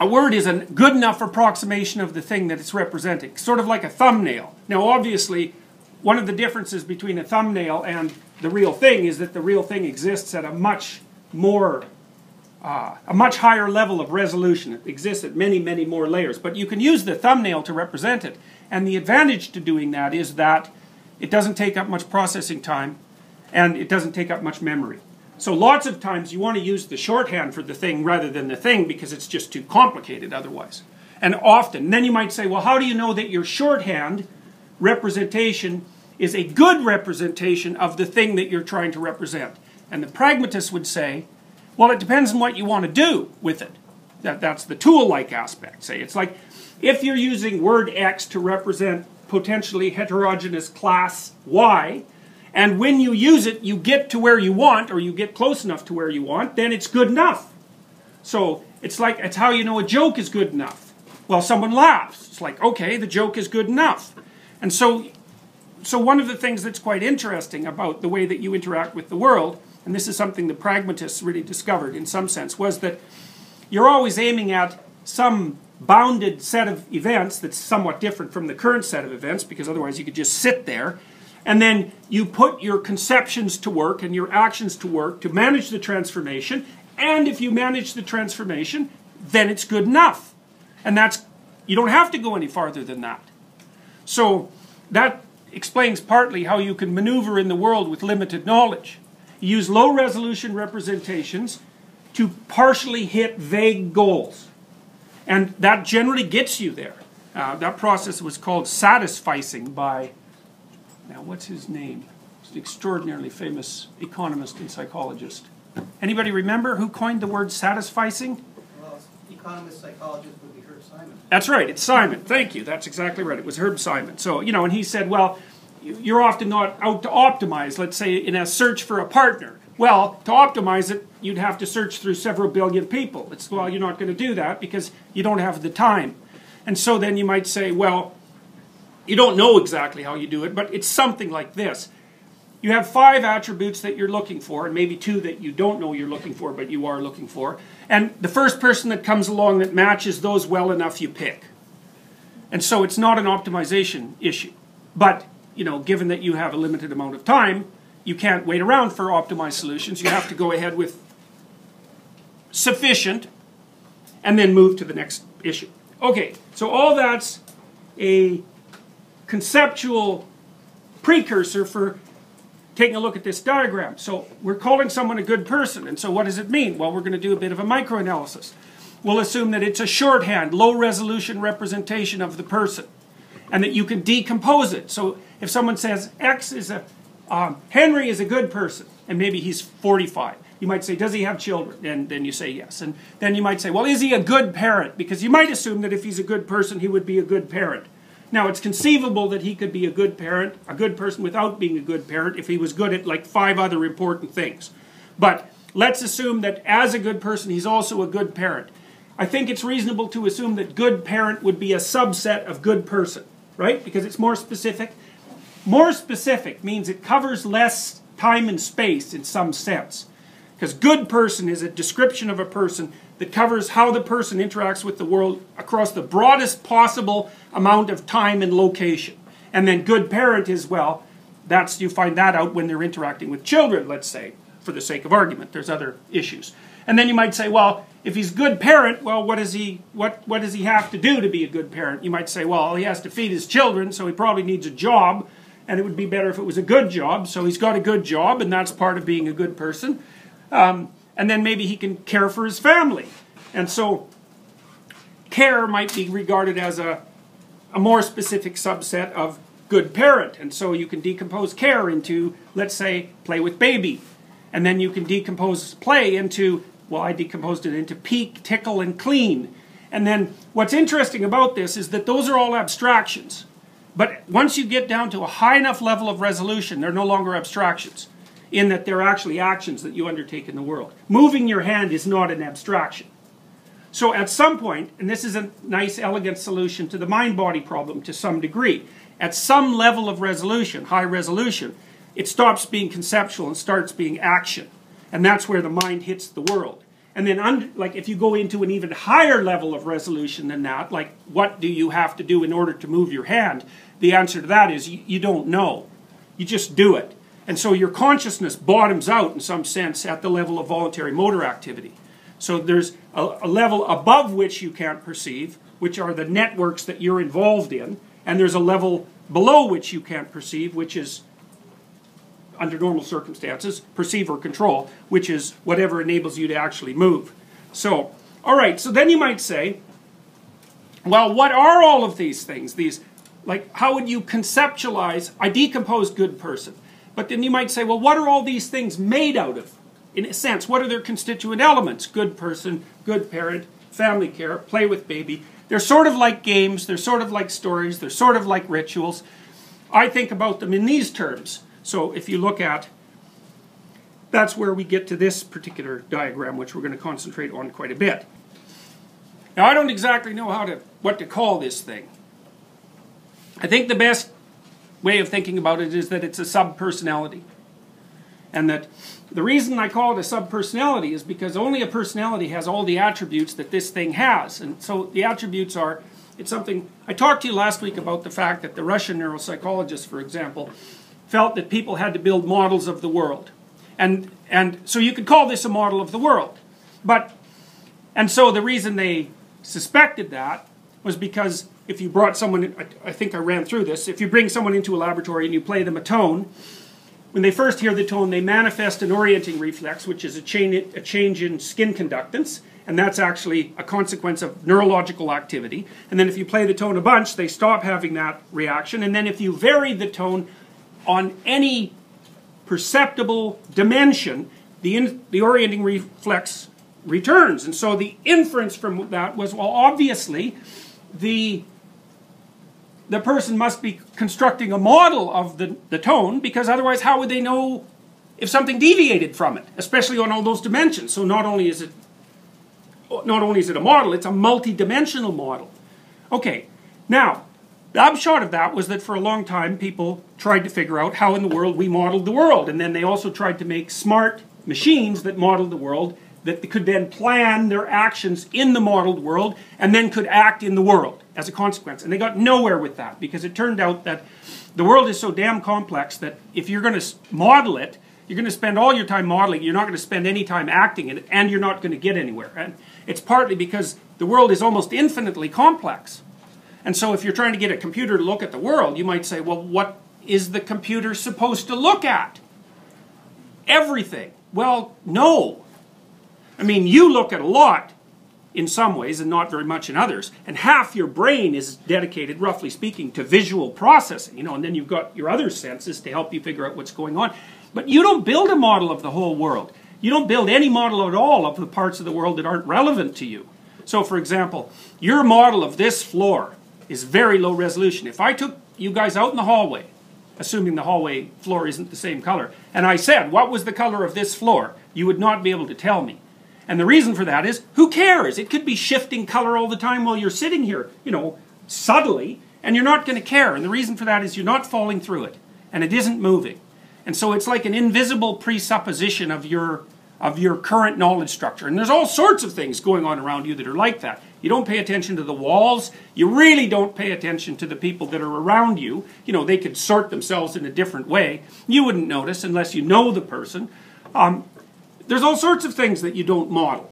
a word is a good enough approximation of the thing that it's representing, sort of like a thumbnail. Now obviously, one of the differences between a thumbnail and the real thing is that the real thing exists at a much higher level of resolution. It exists at many, many more layers. But you can use the thumbnail to represent it. And the advantage to doing that is that it doesn't take up much processing time and it doesn't take up much memory. So lots of times you want to use the shorthand for the thing rather than the thing because it's just too complicated otherwise. And often, then you might say, well, how do you know that your shorthand representation is a good representation of the thing that you're trying to represent? And the pragmatist would say, well, it depends on what you want to do with it. That's the tool-like aspect. Say, it's like if you're using word X to represent potentially heterogeneous class Y, and when you use it, you get to where you want, or you get close enough to where you want, then it's good enough. So it's how you know a joke is good enough. Well, someone laughs. It's like, okay, the joke is good enough. And so one of the things that's quite interesting about the way that you interact with the world, and this is something the pragmatists really discovered in some sense, was that you're always aiming at some bounded set of events that's somewhat different from the current set of events, because otherwise you could just sit there. And then you put your conceptions to work and your actions to work to manage the transformation. And if you manage the transformation, then it's good enough. And you don't have to go any farther than that. So that explains partly how you can maneuver in the world with limited knowledge. You use low resolution representations to partially hit vague goals. And that generally gets you there. That process was called Satisficing by... Now, what's his name? He's an extraordinarily famous economist and psychologist. Anybody remember who coined the word satisficing? Well, economist, psychologist would be Herb Simon. That's right, it's Simon. Thank you, that's exactly right. It was Herb Simon. So, and he said, well, you're often not out to optimize, let's say, in a search for a partner. Well, to optimize it, you'd have to search through several billion people. Well, you're not going to do that because you don't have the time. And so then you might say, well, you don't know exactly how you do it, but it's something like this. You have 5 attributes that you're looking for, and maybe 2 that you don't know you're looking for, but you are looking for. And the first person that comes along that matches those well enough, you pick. And so it's not an optimization issue. But, given that you have a limited amount of time, you can't wait around for optimized solutions. You have to go ahead with sufficient, and then move to the next issue. Okay, so all that's a conceptual precursor for taking a look at this diagram. So we're calling someone a good person, and so what does it mean? Well, we're going to do a bit of a microanalysis. We'll assume that it's a shorthand, low-resolution representation of the person, and that you can decompose it. So if someone says X is Henry is a good person, and maybe he's 45, you might say, does he have children? And then you say yes. And then you might say, well, is he a good parent? Because you might assume that if he's a good person, he would be a good parent. Now, it's conceivable that he could be a good parent, a good person without being a good parent, if he was good at like 5 other important things. But let's assume that as a good person, he's also a good parent. I think it's reasonable to assume that good parent would be a subset of good person, right? Because it's more specific. More specific means it covers less time and space in some sense. Because good person is a description of a person that covers how the person interacts with the world across the broadest possible amount of time and location. And then good parent is, well, you find that out when they're interacting with children, let's say, for the sake of argument. There's other issues. And then you might say, well, if he's good parent, well, what does he have to do to be a good parent? You might say, well, he has to feed his children, so he probably needs a job, and it would be better if it was a good job, so he's got a good job, and that's part of being a good person. And then maybe he can care for his family. And so care might be regarded as a more specific subset of good parent. And so you can decompose care into, let's say, play with baby. And then you can decompose play into, well, I decomposed it into peek, tickle, and clean. And then what's interesting about this is that those are all abstractions. But once you get down to a high enough level of resolution, they're no longer abstractions, in that they're actually actions that you undertake in the world. Moving your hand is not an abstraction. So at some point, and this is a nice, elegant solution to the mind-body problem to some degree, at some level of resolution, high resolution, it stops being conceptual and starts being action. And that's where the mind hits the world. And then, like, if you go into an even higher level of resolution than that, like, what do you have to do in order to move your hand? The answer to that is you don't know. You just do it. And so your consciousness bottoms out, in some sense, at the level of voluntary motor activity. So there's a level above which you can't perceive, which are the networks that you're involved in. And there's a level below which you can't perceive, which is, under normal circumstances, perceive or control, which is whatever enables you to actually move. So, all right, so then you might say, well, what are all of these things? Like, how would you conceptualize, I decomposed good person. But then you might say, well, what are all these things made out of? In a sense, what are their constituent elements? Good person, good parent, family care, play with baby. They're sort of like games, they're sort of like stories, they're sort of like rituals. I think about them in these terms. So if you look at, that's where we get to this particular diagram, which we're going to concentrate on quite a bit. Now, I don't exactly know what to call this thing. I think the best way of thinking about it is that it's a subpersonality. And that the reason I call it a subpersonality is because only a personality has all the attributes that this thing has. And so the attributes are, it's something, I talked to you last week about the fact that the Russian neuropsychologists, for example, felt that people had to build models of the world. And so you could call this a model of the world. And so the reason they suspected that was because if you brought someone, I think I ran through this, if you bring someone into a laboratory and you play them a tone, when they first hear the tone, they manifest an orienting reflex, which is a change in skin conductance, and that's actually a consequence of neurological activity. And then if you play the tone a bunch, they stop having that reaction, and then if you vary the tone on any perceptible dimension, the orienting reflex returns. And so the inference from that was, well, obviously, the person must be constructing a model of the tone, because otherwise how would they know if something deviated from it, especially on all those dimensions? So not only is it a model, it's a multi-dimensional model. Okay, now, the upshot of that was that for a long time people tried to figure out how in the world we modeled the world, and then they also tried to make smart machines that modeled the world, that could then plan their actions in the modeled world, and then could act in the world as a consequence. And they got nowhere with that, because it turned out that the world is so damn complex that if you're going to model it, you're going to spend all your time modeling, you're not going to spend any time acting in it, and you're not going to get anywhere. And it's partly because the world is almost infinitely complex. And so if you're trying to get a computer to look at the world, you might say, well, what is the computer supposed to look at? Everything. Well, no. I mean, you look at a lot in some ways and not very much in others. And half your brain is dedicated, roughly speaking, to visual processing, and then you've got your other senses to help you figure out what's going on. But you don't build a model of the whole world. You don't build any model at all of the parts of the world that aren't relevant to you. So, for example, your model of this floor is very low resolution. If I took you guys out in the hallway, assuming the hallway floor isn't the same color, and I said, what was the color of this floor? You would not be able to tell me. And the reason for that is, who cares? It could be shifting color all the time while you're sitting here, subtly, and you're not going to care. And the reason for that is you're not falling through it, and it isn't moving. And so it's like an invisible presupposition of your current knowledge structure. And there's all sorts of things going on around you that are like that. You don't pay attention to the walls. You really don't pay attention to the people that are around you. They could sort themselves in a different way. You wouldn't notice unless you know the person. There's all sorts of things that you don't model.